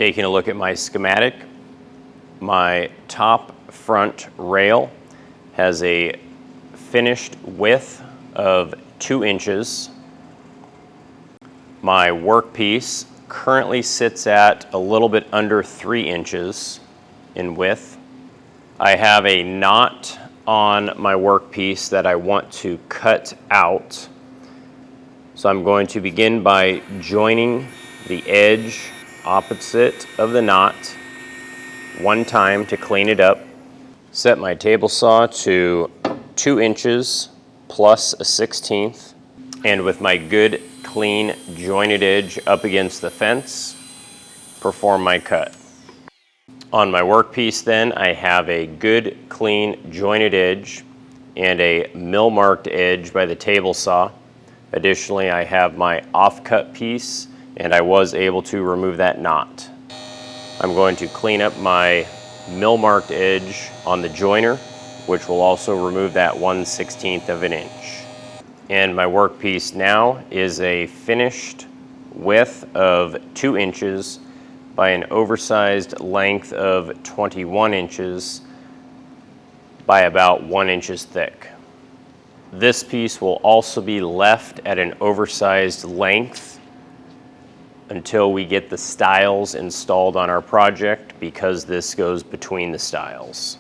Taking a look at my schematic, my top front rail has a finished width of 2 inches. My workpiece currently sits at a little bit under 3 inches in width. I have a knot on my workpiece that I want to cut out. So I'm going to begin by joining the edge opposite of the knot one time to clean it up. Set my table saw to 2 inches plus a 1/16, and with my good clean jointed edge up against the fence, perform my cut. On my workpiece then, I have a good clean jointed edge and a mill marked edge by the table saw. Additionally, I have my offcut piece, and I was able to remove that knot. I'm going to clean up my mill marked edge on the joiner, which will also remove that 1/16 of an inch. And my workpiece now is a finished width of 2 inches by an oversized length of 21 inches by about 1 inch thick. This piece will also be left at an oversized length until we get the stiles installed on our project, because this goes between the stiles.